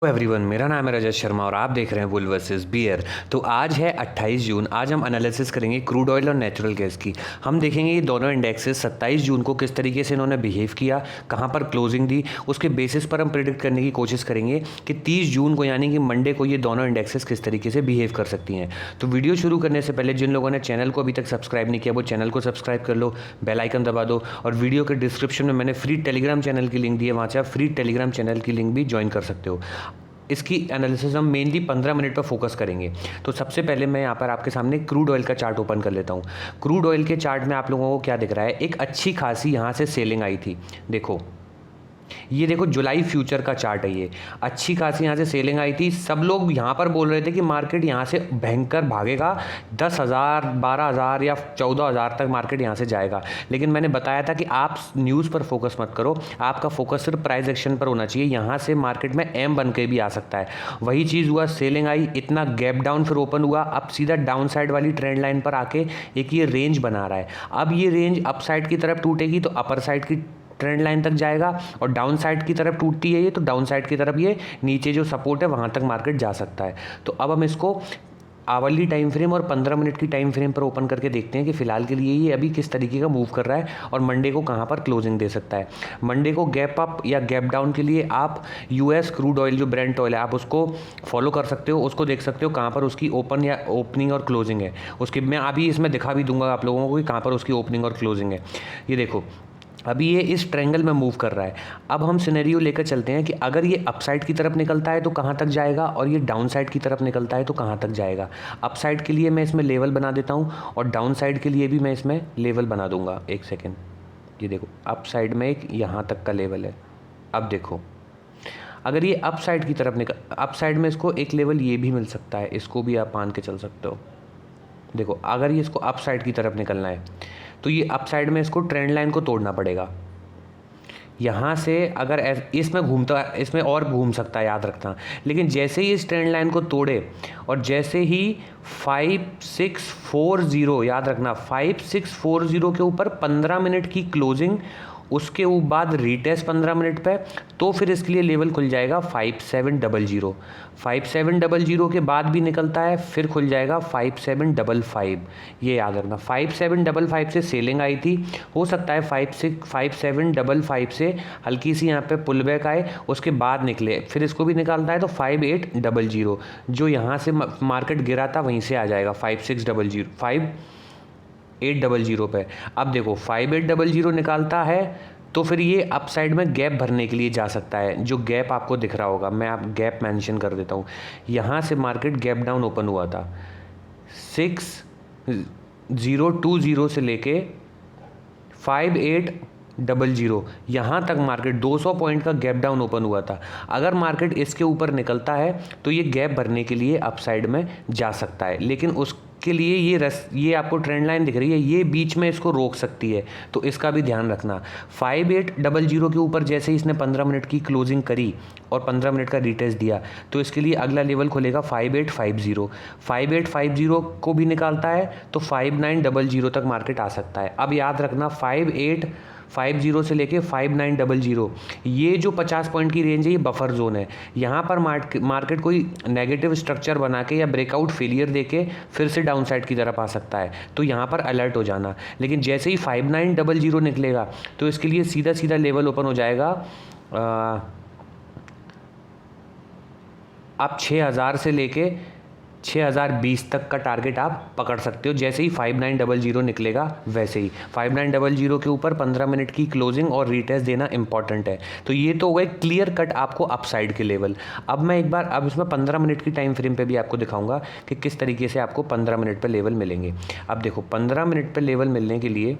Everyone, मेरा नाम है रजत शर्मा और आप देख रहे हैं बुल वर्सेस बियर। तो आज है 28 जून। आज हम एनालिसिस करेंगे क्रूड ऑयल और नेचुरल गैस की। हम देखेंगे ये दोनों इंडेक्सेस 27 जून को किस तरीके से इन्होंने बिहेव किया, कहाँ पर क्लोजिंग दी, उसके बेसिस पर हम प्रिडिक्ट करने की कोशिश करेंगे कि 30 जून को यानी कि मंडे को ये दोनों इंडेक्सेस किस तरीके से बिहेव कर सकती हैं। तो वीडियो शुरू करने से पहले जिन लोगों ने चैनल को अभी तक सब्सक्राइब नहीं किया वो चैनल को सब्सक्राइब कर लो, बेल आइकन दबा दो और वीडियो के डिस्क्रिप्शन में मैंने फ्री टेलीग्राम चैनल की लिंक दी है, वहाँ से आप फ्री टेलीग्राम चैनल की लिंक भी ज्वाइन कर सकते हो। इसकी एनालिसिस हम मेनली 15 मिनट पर फोकस करेंगे। तो सबसे पहले मैं यहाँ पर आपके सामने क्रूड ऑयल का चार्ट ओपन कर लेता हूँ। क्रूड ऑयल के चार्ट में आप लोगों को क्या दिख रहा है, एक अच्छी खासी यहाँ से सेलिंग आई थी। देखो ये देखो जुलाई फ्यूचर का चार्ट है, ये अच्छी खासी यहाँ से सेलिंग आई थी। सब लोग यहाँ पर बोल रहे थे कि मार्केट यहाँ से भयंकर भागेगा, 10,000 12,000 या 14,000 तक मार्केट यहाँ से जाएगा। लेकिन मैंने बताया था कि आप न्यूज़ पर फोकस मत करो, आपका फोकस सिर्फ प्राइस एक्शन पर होना चाहिए। यहाँ से मार्केट में एम बन के भी आ सकता है। वही चीज़ हुआ, सेलिंग आई, इतना गैप डाउन फिर ओपन हुआ, अब सीधा डाउन साइड वाली ट्रेंड लाइन पर आके एक ये रेंज बना रहा है। अब ये रेंज अप साइड की तरफ टूटेगी तो अपर साइड की ट्रेंड लाइन तक जाएगा और डाउन साइड की तरफ टूटती है ये तो डाउन साइड की तरफ ये नीचे जो सपोर्ट है वहाँ तक मार्केट जा सकता है। तो अब हम इसको आवरली टाइम फ्रेम और 15 मिनट की टाइम फ्रेम पर ओपन करके देखते हैं कि फिलहाल के लिए ये अभी किस तरीके का मूव कर रहा है और मंडे को कहाँ पर क्लोजिंग दे सकता है। मंडे को गैप अप या गैप डाउन के लिए आप यूएस क्रूड ऑयल जो ब्रेंट ऑयल है आप उसको फॉलो कर सकते हो, उसको देख सकते हो कहाँ पर उसकी ओपन या ओपनिंग और क्लोजिंग है। उसकी मैं अभी इसमें दिखा भी दूंगा आप लोगों को कि कहाँ पर उसकी ओपनिंग और क्लोजिंग है। ये देखो अभी ये इस ट्रायंगल में मूव कर रहा है। अब हम सिनेरियो लेकर चलते हैं कि अगर ये अपसाइड की तरफ निकलता है तो कहाँ तक जाएगा और ये डाउन साइड की तरफ निकलता है तो कहाँ तक जाएगा। अपसाइड के लिए मैं इसमें लेवल बना देता हूँ और डाउन साइड के लिए भी मैं इसमें लेवल बना दूंगा। एक सेकेंड, ये देखो अप साइड में एक यहाँ तक का लेवल है। अब देखो अगर ये अप साइड की तरफ अप साइड में इसको एक लेवल ये भी मिल सकता है, इसको भी आप मान के चल सकते हो। देखो अगर ये इसको अप साइड की तरफ निकलना है तो ये अप साइड में इसको ट्रेंड लाइन को तोड़ना पड़ेगा। यहाँ से अगर इसमें घूमता, इसमें और घूम सकता है याद रखना, लेकिन जैसे ही इस ट्रेंड लाइन को तोड़े और जैसे ही 5640 याद रखना 5640 के ऊपर 15 मिनट की क्लोजिंग, उसके बाद रीटेस्ट 15 मिनट पे, तो फिर इसके लिए लेवल खुल जाएगा 5700। 5700 के बाद भी निकलता है फिर खुल जाएगा 5755। ये याद रखना 5755 से सेलिंग आई थी, हो सकता है 5755 से हल्की सी यहाँ पे पुल बैक आए, उसके बाद निकले, फिर इसको भी निकालता है तो 5800 जो यहाँ से मार्केट गिरा था वहीं से आ जाएगा 5800 पे। अब देखो 5800 निकालता है तो फिर ये अप साइड में गैप भरने के लिए जा सकता है। जो गैप आपको दिख रहा होगा, मैं आप गैप मेंशन कर देता हूँ। यहाँ से मार्केट गैप डाउन ओपन हुआ था 6020 से लेके 5800, यहाँ तक मार्केट 200 पॉइंट का गैप डाउन ओपन हुआ था। अगर मार्केट इसके ऊपर निकलता है तो ये गैप भरने के लिए अप साइड में जा सकता है, लेकिन उसके लिए ये आपको ट्रेंड लाइन दिख रही है, ये बीच में इसको रोक सकती है, तो इसका भी ध्यान रखना। 5800 के ऊपर जैसे ही इसने 15 मिनट की क्लोजिंग करी और 15 मिनट का रिटेस्ट दिया तो इसके लिए अगला लेवल खुलेगा 5850। 5850 को भी निकालता है तो 5900 तक मार्केट आ सकता है। अब याद रखना 5850 से लेके 5900 ये जो 50 पॉइंट की रेंज है ये बफर जोन है। यहाँ पर मार्केट कोई नेगेटिव स्ट्रक्चर बना के या ब्रेकआउट फेलियर देके फिर से डाउन साइड की तरफ आ सकता है, तो यहाँ पर अलर्ट हो जाना। लेकिन जैसे ही 5900 निकलेगा तो इसके लिए सीधा सीधा लेवल ओपन हो जाएगा। आप 6000 से लेके 6020 तक का टारगेट आप पकड़ सकते हो। जैसे ही 5900 निकलेगा वैसे ही 5900 के ऊपर 15 मिनट की क्लोजिंग और रीटेस्ट देना इंपॉर्टेंट है। तो ये तो हो गए क्लियर कट आपको अपसाइड के लेवल। अब मैं एक बार अब इसमें 15 मिनट की टाइम फ्रेम पे भी आपको दिखाऊंगा कि किस तरीके से आपको 15 मिनट पे लेवल मिलेंगे। अब देखो 15 मिनट पे लेवल मिलने के लिए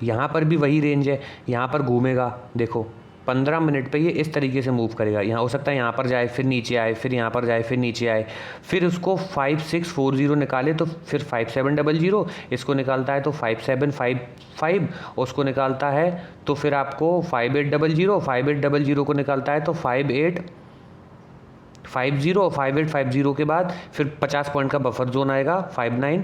यहाँ पर भी वही रेंज है, यहाँ पर घूमेगा। देखो 15 मिनट पे ये इस तरीके से मूव करेगा। यहाँ हो सकता है यहाँ पर जाए फिर नीचे आए, फिर यहाँ पर जाए फिर नीचे आए, फिर उसको 5640 निकाले तो फिर 5700, इसको निकालता है तो 5755, उसको निकालता है तो फिर आपको 5800 को निकालता है तो 5850 के बाद फिर 50 पॉइंट का बफर जोन आएगा 59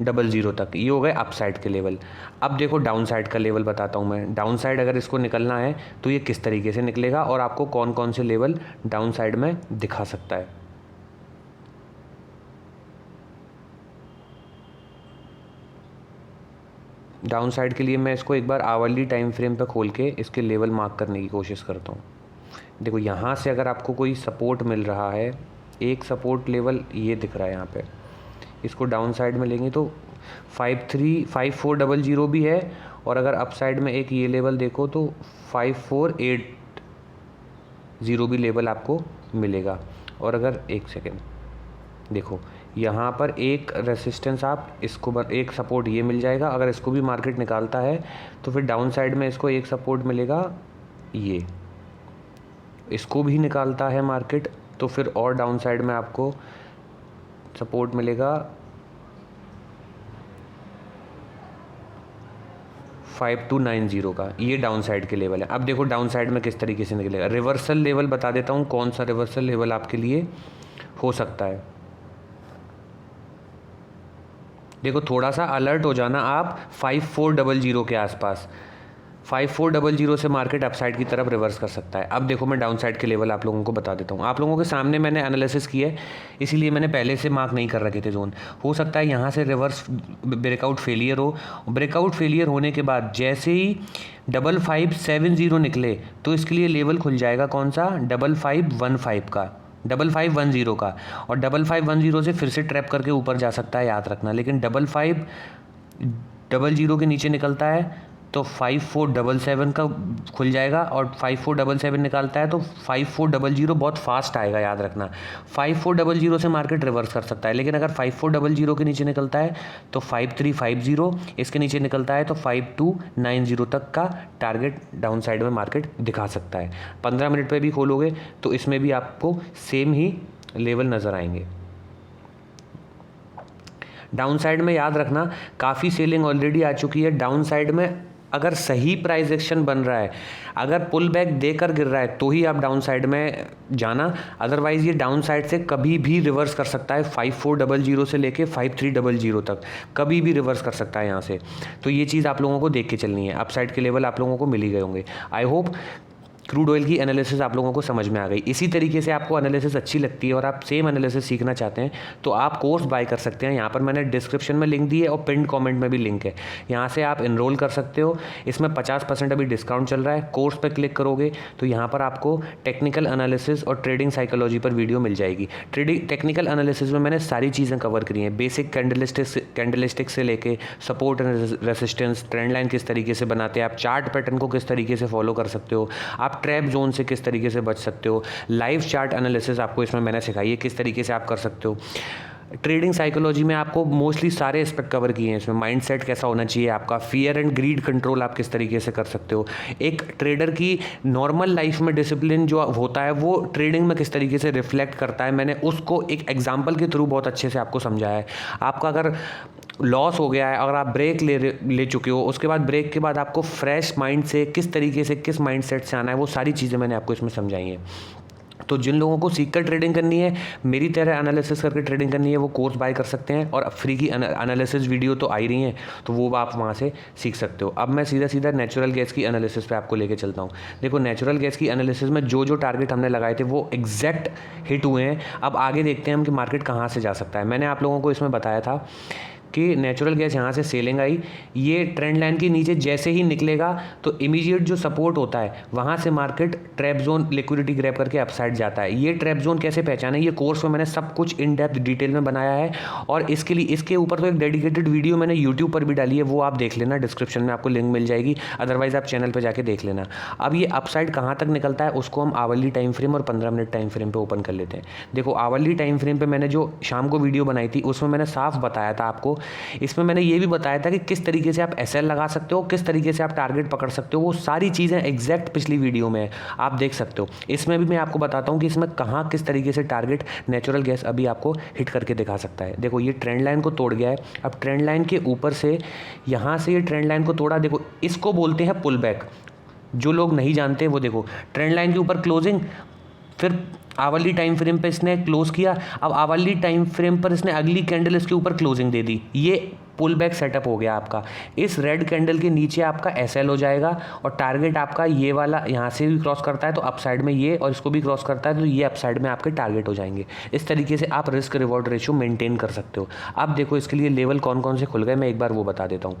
00 तक, ये हो गए अप साइड के लेवल। अब देखो डाउन साइड का लेवल बताता हूँ मैं। डाउन साइड अगर इसको निकलना है तो ये किस तरीके से निकलेगा और आपको कौन कौन से लेवल डाउन साइड में दिखा सकता है। डाउन साइड के लिए मैं इसको एक बार आवरली टाइम फ्रेम पे खोल के इसके लेवल मार्क करने की कोशिश करता हूँ। देखो यहाँ से अगर आपको कोई सपोर्ट मिल रहा है, एक सपोर्ट लेवल ये दिख रहा है यहाँ पे, इसको डाउन साइड में लेंगे तो 5400 भी है, और अगर अप साइड में एक ये लेवल देखो तो 5480 भी लेवल आपको मिलेगा। और अगर एक सेकेंड देखो यहाँ पर एक रेसिस्टेंस आप इसको एक सपोर्ट ये मिल जाएगा। अगर इसको भी मार्केट निकालता है तो फिर डाउन साइड में इसको एक सपोर्ट मिलेगा, ये इसको भी निकालता है मार्केट तो फिर और डाउन साइड में आपको सपोर्ट मिलेगा 5290 का। ये डाउन साइड के लेवल है। अब देखो डाउन साइड में किस तरीके से निकलेगा। रिवर्सल लेवल बता देता हूँ कौन सा रिवर्सल लेवल आपके लिए हो सकता है। देखो थोड़ा सा अलर्ट हो जाना आप 5400 के आसपास। 5400 से मार्केट अपसाइड की तरफ रिवर्स कर सकता है। अब देखो मैं डाउन साइड के लेवल आप लोगों को बता देता हूँ। आप लोगों के सामने मैंने एनालिसिस किया है, इसीलिए मैंने पहले से मार्क नहीं कर रखे थे जोन। हो सकता है यहाँ से रिवर्स ब्रेकआउट फेलियर हो। ब्रेकआउट फेलियर होने के बाद जैसे ही 5570 निकले तो इसके लिए लेवल खुल जाएगा कौन सा, 5515 का, 5510 का। और 5510 से फिर से ट्रैप करके ऊपर जा सकता है, याद रखना। लेकिन 5500 के नीचे निकलता है तो 5477 का खुल जाएगा, और 5477 निकालता है तो 5400 बहुत फास्ट आएगा, याद रखना। 5400 से मार्केट रिवर्स कर सकता है, लेकिन अगर 5400 के नीचे निकलता है तो 5350, इसके नीचे निकलता है तो 5290 तक का टारगेट डाउन साइड में मार्केट दिखा सकता है। 15 मिनट पे भी खोलोगे तो इसमें भी आपको सेम ही लेवल नज़र आएंगे। डाउन साइड में याद रखना काफ़ी सेलिंग ऑलरेडी आ चुकी है। डाउन साइड में अगर सही प्राइस एक्शन बन रहा है, अगर पुल बैक देकर गिर रहा है तो ही आप डाउन साइड में जाना, अदरवाइज़ ये डाउन साइड से कभी भी रिवर्स कर सकता है। 5400 से लेके 5300 तक कभी भी रिवर्स कर सकता है यहाँ से। तो ये चीज़ आप लोगों को देख के चलनी है। अपसाइड के लेवल आप लोगों को मिल ही गए होंगे। आई होप क्रूड ऑयल की एनालिसिस आप लोगों को समझ में आ गई। इसी तरीके से आपको एनालिसिस अच्छी लगती है और आप सेम एनालिसिस सीखना चाहते हैं तो आप कोर्स बाय कर सकते हैं। यहाँ पर मैंने डिस्क्रिप्शन में लिंक दी है और पिन कमेंट में भी लिंक है, यहाँ से आप इनरोल कर सकते हो। इसमें 50% अभी डिस्काउंट चल रहा है। कोर्स पर क्लिक करोगे तो यहाँ पर आपको टेक्निकल एनालिसिस और ट्रेडिंग साइकोलॉजी पर वीडियो मिल जाएगी। टेक्निकल एनालिसिस में मैंने सारी चीज़ें कवर करी हैं, बेसिक कैंडलस्टिक्स से लेके support and resistance, trend line किस तरीके से बनाते हैं, आप चार्ट पैटर्न को किस तरीके से फॉलो कर सकते हो, आप ट्रैप जोन से किस तरीके से बच सकते हो, लाइव चार्ट एनालिसिस आपको इसमें मैंने सिखाई है किस तरीके से आप कर सकते हो। ट्रेडिंग साइकोलॉजी में आपको मोस्टली सारे एस्पेक्ट कवर किए हैं। इसमें माइंडसेट कैसा होना चाहिए आपका, फियर एंड ग्रीड कंट्रोल आप किस तरीके से कर सकते हो, एक ट्रेडर की नॉर्मल लाइफ में डिसिप्लिन जो होता है वो ट्रेडिंग में किस तरीके से रिफ्लेक्ट करता है, मैंने उसको एक एग्जांपल के थ्रू बहुत अच्छे से आपको समझाया है। आपका अगर लॉस हो गया है, अगर आप ब्रेक ले चुके हो, उसके बाद ब्रेक के बाद आपको फ्रेश माइंड से किस तरीके से, किस माइंडसेट से आना है, वो सारी चीज़ें मैंने आपको इसमें समझाई हैं। तो जिन लोगों को सीख कर ट्रेडिंग करनी है, मेरी तरह एनालिसिस करके ट्रेडिंग करनी है, वो कोर्स बाय कर सकते हैं। और फ्री की एनालिसिस वीडियो तो आ ही रही हैं, तो वो आप वहाँ से सीख सकते हो। अब मैं सीधा नेचुरल गैस की एनालिसिस पे आपको लेके चलता हूँ। देखो नेचुरल गैस की एनालिसिस में जो टारगेट हमने लगाए थे वो एग्जैक्ट हिट हुए हैं। अब आगे देखते हैं हम कि मार्केट कहाँ से जा सकता है। मैंने आप लोगों को इसमें बताया था कि नेचुरल गैस यहाँ से सेलिंग आई, ये ट्रेंड लाइन के नीचे जैसे ही निकलेगा तो इमीडिएट जो सपोर्ट होता है वहाँ से market trap zone liquidity grab करके अपसाइड जाता है। ये ट्रैप जोन कैसे पहचाने, ये कोर्स में मैंने सब कुछ इन डेप्थ डिटेल में बनाया है, और इसके लिए इसके ऊपर तो एक डेडिकेटेड वीडियो मैंने यूट्यूब पर भी डाली है, वो आप देख लेना, डिस्क्रिप्शन में आपको लिंक मिल जाएगी, अदरवाइज आप चैनल पर जाके देख लेना। अब ये अपसाइड कहाँ तक निकलता है उसको हम आवरली टाइम फ्रेम और 15 मिनट टाइम फ्रेम पर ओपन कर लेते हैं। देखो आवरली टाइम फ्रेम पर मैंने जो शाम को वीडियो बनाई थी उसमें मैंने साफ बताया था आपको, इसमें मैंने ये भी बताया था कि किस तरीके से आप एसएल लगा सकते हो, किस तरीके से आप टारगेट पकड़ सकते हो, वो सारी चीज़ें एग्जैक्ट पिछली वीडियो में आप देख सकते हो। इसमें भी मैं आपको बताता हूँ कि इसमें कहाँ किस तरीके से टारगेट नेचुरल गैस अभी आपको हिट करके दिखा सकता है। देखो ये ट्रेंड लाइन को तोड़ गया है, अब ट्रेंड लाइन के ऊपर से यहाँ से ये ट्रेंड लाइन को तोड़ा, देखो इसको बोलते हैं पुल बैक। जो लोग नहीं जानते वो देखो ट्रेंड लाइन के ऊपर क्लोजिंग, फिर आवरली टाइम फ्रेम पे इसने क्लोज किया, अब आवरली टाइम फ्रेम पर इसने अगली कैंडल इसके ऊपर क्लोजिंग दे दी। ये पुल बैक सेटअप हो गया आपका। इस रेड कैंडल के नीचे आपका SL हो जाएगा और टारगेट आपका ये वाला यहाँ से भी क्रॉस करता है तो अपसाइड में ये, और इसको भी क्रॉस करता है तो ये अपसाइड में आपके टारगेट हो जाएंगे। इस तरीके से आप रिस्क रिवॉर्ड रेशियो मेंटेन कर सकते हो। अब देखो इसके लिए लेवल कौन कौन से खुल गए, मैं एक बार वो बता देता हूँ।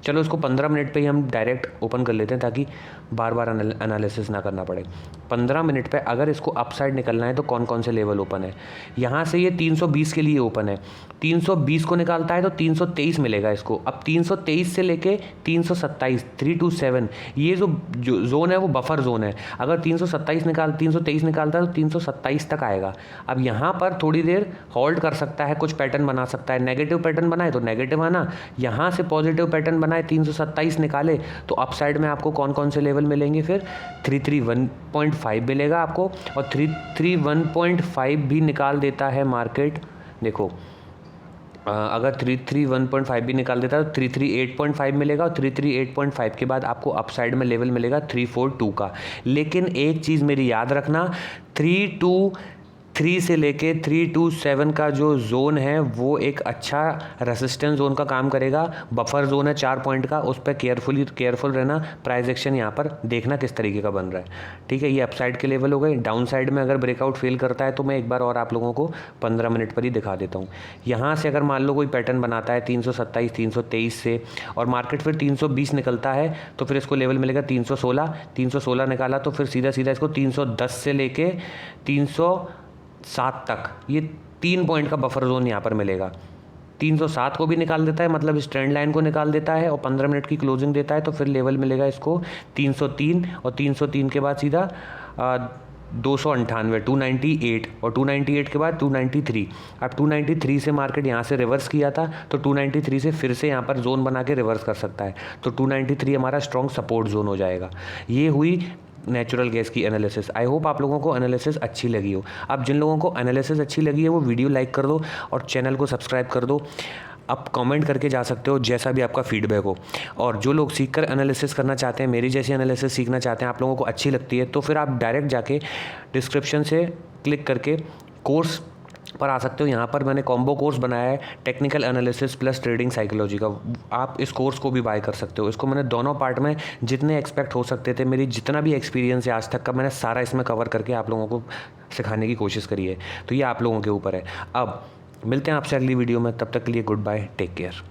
चलो इसको 15 मिनट पे ही हम डायरेक्ट ओपन कर लेते हैं ताकि बार बार एनालिसिस ना करना पड़े। 15 मिनट पे अगर इसको अपसाइड निकलना है तो कौन कौन से लेवल ओपन है। यहाँ से ये 320 के लिए ओपन है, 320 को निकालता है तो 323 मिलेगा इसको। अब 323 से लेके 327, 327 ये जो जोन है वो बफर जोन है। अगर 323 निकालता है तो 327 तक आएगा। अब यहाँ पर थोड़ी देर होल्ड कर सकता है, कुछ पैटर्न बना सकता है। नेगेटिव पैटर्न बनाए तो नेगेटिव आना, यहाँ से पॉजिटिव पैटर्न बनाए 327 निकाले तो अपसाइड में आपको कौन कौन से लेवल मिलेंगे, फिर 331.5 मिलेगा आपको, और 331.5 भी निकाल देता है मार्केट। देखो अगर 331.5 भी निकाल देता है तो 338.5 मिलेगा, और 338.5 के बाद आपको अपसाइड में लेवल मिलेगा 342 का। लेकिन एक चीज़ मेरी याद रखना, 323 से लेके 327 का जो जोन है वो एक अच्छा रेसिस्टेंस जोन का काम करेगा। बफर जोन है 4 पॉइंट का, उस पर केयरफुल रहना। प्राइस एक्शन यहाँ पर देखना किस तरीके का बन रहा है, ठीक है। ये अपसाइड के लेवल हो गए। डाउन साइड में अगर ब्रेकआउट फेल करता है तो मैं एक बार और आप लोगों को 15 मिनट पर ही दिखा देता हूँ। यहाँ से अगर मान लो कोई पैटर्न बनाता है 327, 323 से, और मार्केट फिर 320 निकलता है तो फिर इसको लेवल मिलेगा 316 निकाला तो फिर सीधा इसको 310 से लेके 307 तक, ये 3 पॉइंट का बफर जोन यहाँ पर मिलेगा। 307 को भी निकाल देता है, मतलब इस ट्रेंड लाइन को निकाल देता है, और 15 मिनट की क्लोजिंग देता है तो फिर लेवल मिलेगा इसको 303, और 303 के बाद सीधा 298, 298, और 298 के बाद 293। अब 293 से मार्केट यहाँ से रिवर्स किया था तो 293 से फिर से यहाँ पर जोन बना के रिवर्स कर सकता है, तो 293 हमारा स्ट्रॉन्ग सपोर्ट जोन हो जाएगा। ये हुई नेचुरल गैस की एनालिसिस। आई होप आप लोगों को एनालिसिस अच्छी लगी हो। अब जिन लोगों को एनालिसिस अच्छी लगी है वो वीडियो लाइक कर दो और चैनल को सब्सक्राइब कर दो। आप कमेंट करके जा सकते हो जैसा भी आपका फीडबैक हो, और जो लोग सीख कर एनालिसिस करना चाहते हैं, मेरी जैसी एनालिसिस सीखना चाहते हैं, आप लोगों को अच्छी लगती है, तो फिर आप डायरेक्ट जाके डिस्क्रिप्शन से क्लिक करके कोर्स पर आ सकते हो। यहाँ पर मैंने कॉम्बो कोर्स बनाया है, technical analysis plus trading psychology का। आप इस कोर्स को भी बाय कर सकते हो। इसको मैंने दोनों पार्ट में जितने एक्सपेक्ट हो सकते थे, मेरी जितना भी एक्सपीरियंस है आज तक का, मैंने सारा इसमें कवर करके आप लोगों को सिखाने की कोशिश करी है। तो ये आप लोगों के ऊपर है। अब मिलते हैं आपसे अगली वीडियो में, तब तक के लिए गुड बाय, टेक केयर।